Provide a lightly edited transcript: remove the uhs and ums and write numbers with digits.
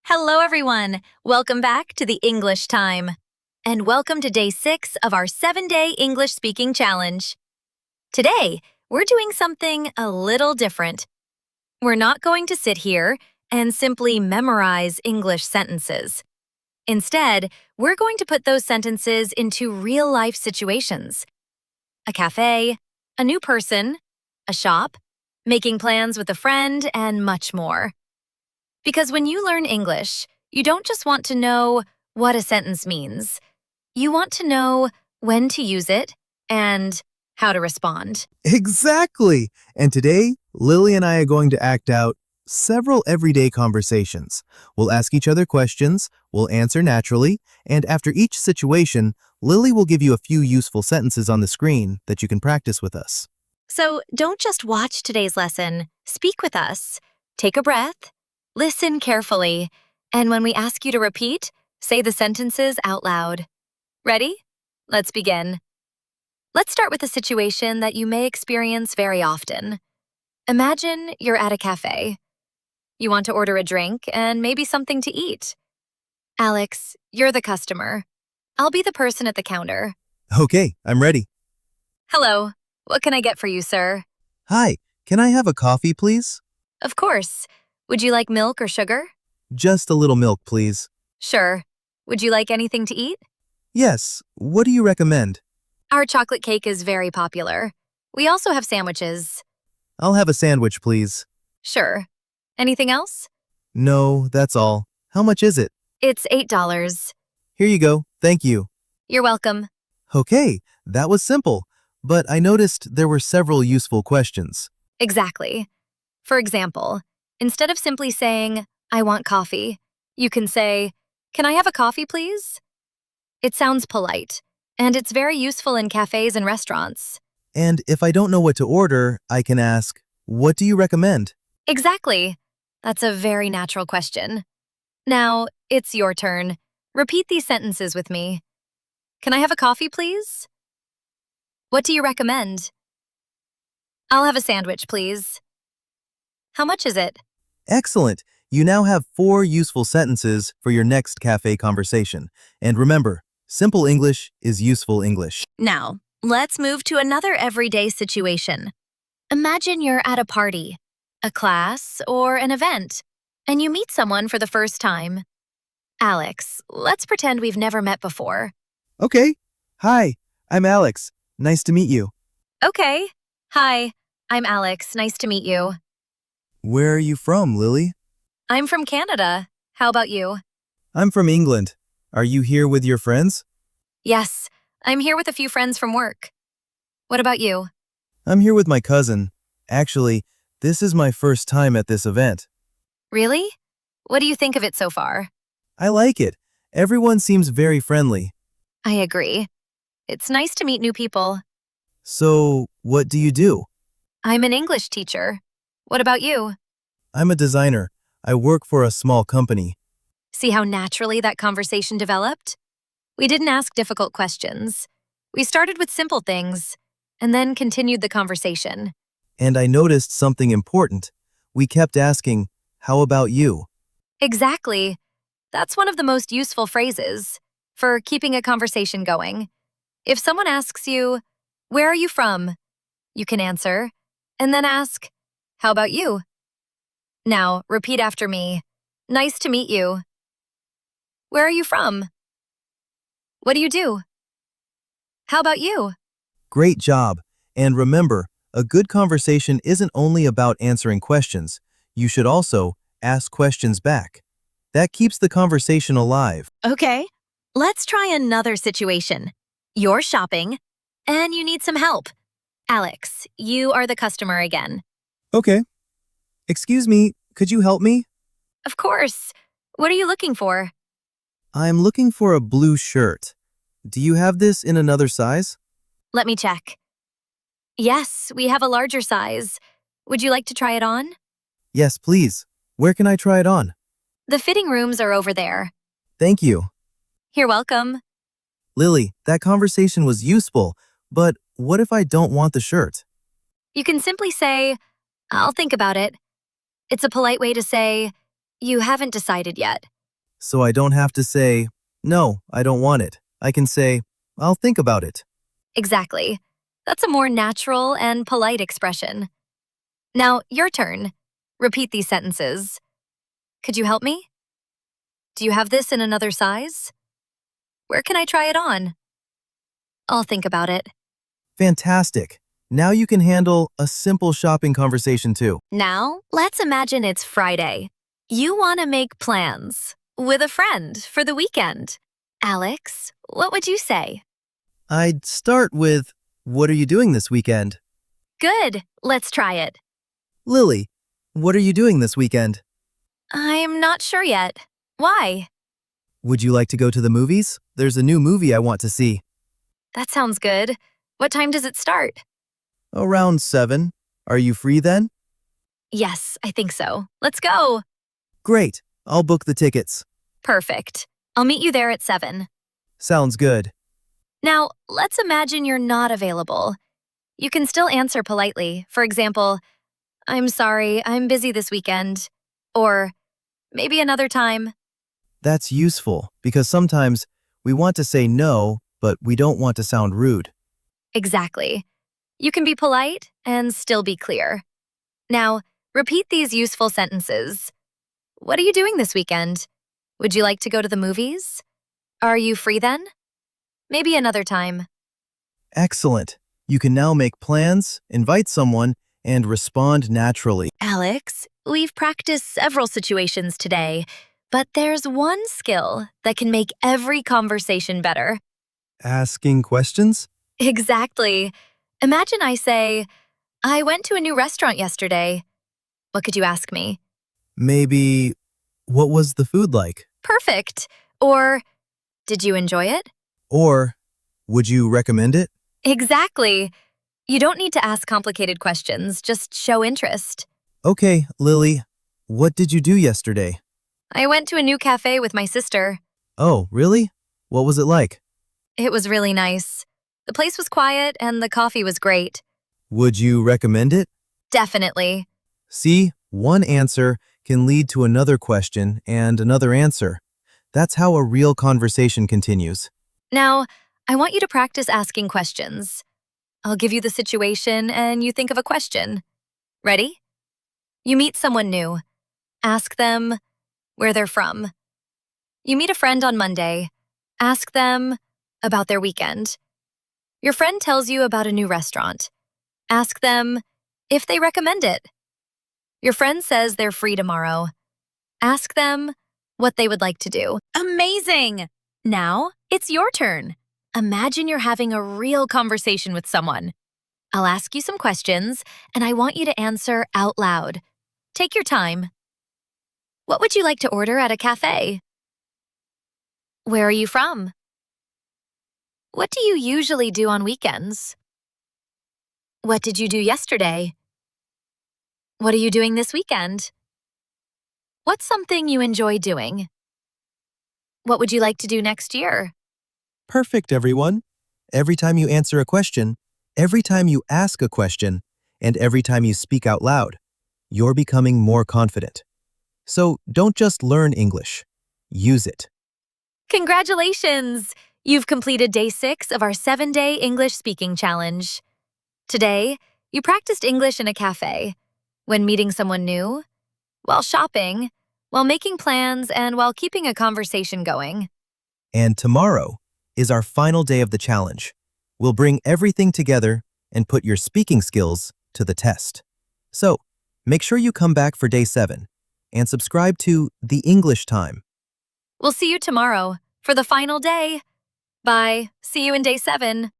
Hello, everyone. Welcome back to the English Time. And welcome to day 6 of our 7-day English speaking challenge. Today, we're doing something a little different. We're not going to sit here and simply memorize English sentences. Instead, we're going to put those sentences into real-life situations. A cafe, a new person, a shop, making plans with a friend, and much more. Because when you learn English, you don't just want to know what a sentence means. You want to know when to use it and how to respond. Exactly! And today, Lily and I are going to act out several everyday conversations. We'll ask each other questions, we'll answer naturally, and after each situation, Lily will give you a few useful sentences on the screen that you can practice with us. So don't just watch today's lesson. Speak with us. Take a breath. Listen carefully, and when we ask you to repeat, say the sentences out loud. Ready? Let's begin. Let's start with a situation that you may experience very often. Imagine you're at a cafe. You want to order a drink and maybe something to eat. Alex, you're the customer. I'll be the person at the counter. Okay, I'm ready. Hello, what can I get for you, sir? Hi, can I have a coffee, please? Of course. Would you like milk or sugar? Just a little milk, please. Sure. Would you like anything to eat? Yes, what do you recommend? Our chocolate cake is very popular. We also have sandwiches. I'll have a sandwich, please. Sure. Anything else? No, that's all. How much is it? It's $8. Here you go, thank you. You're welcome. Okay, that was simple, but I noticed there were several useful questions. Exactly. For example, instead of simply saying, I want coffee, you can say, can I have a coffee, please? It sounds polite, and it's very useful in cafes and restaurants. And if I don't know what to order, I can ask, what do you recommend? Exactly. That's a very natural question. Now, it's your turn. Repeat these sentences with me. Can I have a coffee, please? What do you recommend? I'll have a sandwich, please. How much is it? Excellent! You now have 4 useful sentences for your next cafe conversation. And remember, simple English is useful English. Now, let's move to another everyday situation. Imagine you're at a party, a class, or an event, and you meet someone for the first time. Alex, let's pretend we've never met before. Okay. Hi, I'm Alex. Nice to meet you. Okay. Hi, I'm Alex. Nice to meet you. Where are you from, Lily? I'm from Canada. How about you? I'm from England. Are you here with your friends? Yes, I'm here with a few friends from work. What about you? I'm here with my cousin. Actually, this is my first time at this event. Really? What do you think of it so far? I like it. Everyone seems very friendly. I agree. It's nice to meet new people. So, what do you do? I'm an English teacher. What about you? I'm a designer. I work for a small company. See how naturally that conversation developed? We didn't ask difficult questions. We started with simple things, and then continued the conversation. And I noticed something important. We kept asking, how about you? Exactly. That's one of the most useful phrases for keeping a conversation going. If someone asks you, where are you from? You can answer, and then ask, how about you? Now, repeat after me. Nice to meet you. Where are you from? What do you do? How about you? Great job. And remember, a good conversation isn't only about answering questions. You should also ask questions back. That keeps the conversation alive. Okay, let's try another situation. You're shopping, and you need some help. Alex, you are the customer again. Okay. Excuse me, could you help me? Of course. What are you looking for? I'm looking for a blue shirt. Do you have this in another size? Let me check. Yes, we have a larger size. Would you like to try it on? Yes, please. Where can I try it on? The fitting rooms are over there. Thank you. You're welcome. Lily, that conversation was useful, but what if I don't want the shirt? You can simply say, I'll think about it. It's a polite way to say, you haven't decided yet. So I don't have to say, no, I don't want it. I can say, I'll think about it. Exactly. That's a more natural and polite expression. Now, your turn. Repeat these sentences. Could you help me? Do you have this in another size? Where can I try it on? I'll think about it. Fantastic. Now you can handle a simple shopping conversation too. Now, let's imagine it's Friday. You want to make plans with a friend for the weekend. Alex, what would you say? I'd start with, what are you doing this weekend? Good, let's try it. Lily, what are you doing this weekend? I'm not sure yet. Why? Would you like to go to the movies? There's a new movie I want to see. That sounds good. What time does it start? Around 7. Are you free then? Yes, I think so. Let's go. Great. I'll book the tickets. Perfect. I'll meet you there at 7. Sounds good. Now, let's imagine you're not available. You can still answer politely. For example, I'm sorry, I'm busy this weekend. Or maybe another time. That's useful because sometimes we want to say no, but we don't want to sound rude. Exactly. You can be polite and still be clear. Now, repeat these useful sentences. What are you doing this weekend? Would you like to go to the movies? Are you free then? Maybe another time. Excellent. You can now make plans, invite someone, and respond naturally. Alex, we've practiced several situations today, but there's one skill that can make every conversation better. Asking questions? Exactly. Imagine I say, I went to a new restaurant yesterday. What could you ask me? Maybe, what was the food like? Perfect. Or, did you enjoy it? Or, would you recommend it? Exactly. You don't need to ask complicated questions, just show interest. Okay, Lily, what did you do yesterday? I went to a new cafe with my sister. Oh, really? What was it like? It was really nice. The place was quiet and the coffee was great. Would you recommend it? Definitely. See, one answer can lead to another question and another answer. That's how a real conversation continues. Now, I want you to practice asking questions. I'll give you the situation and you think of a question. Ready? You meet someone new. Ask them where they're from. You meet a friend on Monday. Ask them about their weekend. Your friend tells you about a new restaurant. Ask them if they recommend it. Your friend says they're free tomorrow. Ask them what they would like to do. Amazing! Now, it's your turn. Imagine you're having a real conversation with someone. I'll ask you some questions, and I want you to answer out loud. Take your time. What would you like to order at a cafe? Where are you from? What do you usually do on weekends? What did you do yesterday? What are you doing this weekend? What's something you enjoy doing? What would you like to do next year? Perfect, everyone. Every time you answer a question, every time you ask a question, and every time you speak out loud, you're becoming more confident. So don't just learn English. Use it. Congratulations! You've completed day 6 of our 7-day English speaking challenge. Today, you practiced English in a cafe, when meeting someone new, while shopping, while making plans, and while keeping a conversation going. And tomorrow is our final day of the challenge. We'll bring everything together and put your speaking skills to the test. So, make sure you come back for day 7 and subscribe to The English Time. We'll see you tomorrow for the final day. Bye. See you in day 7.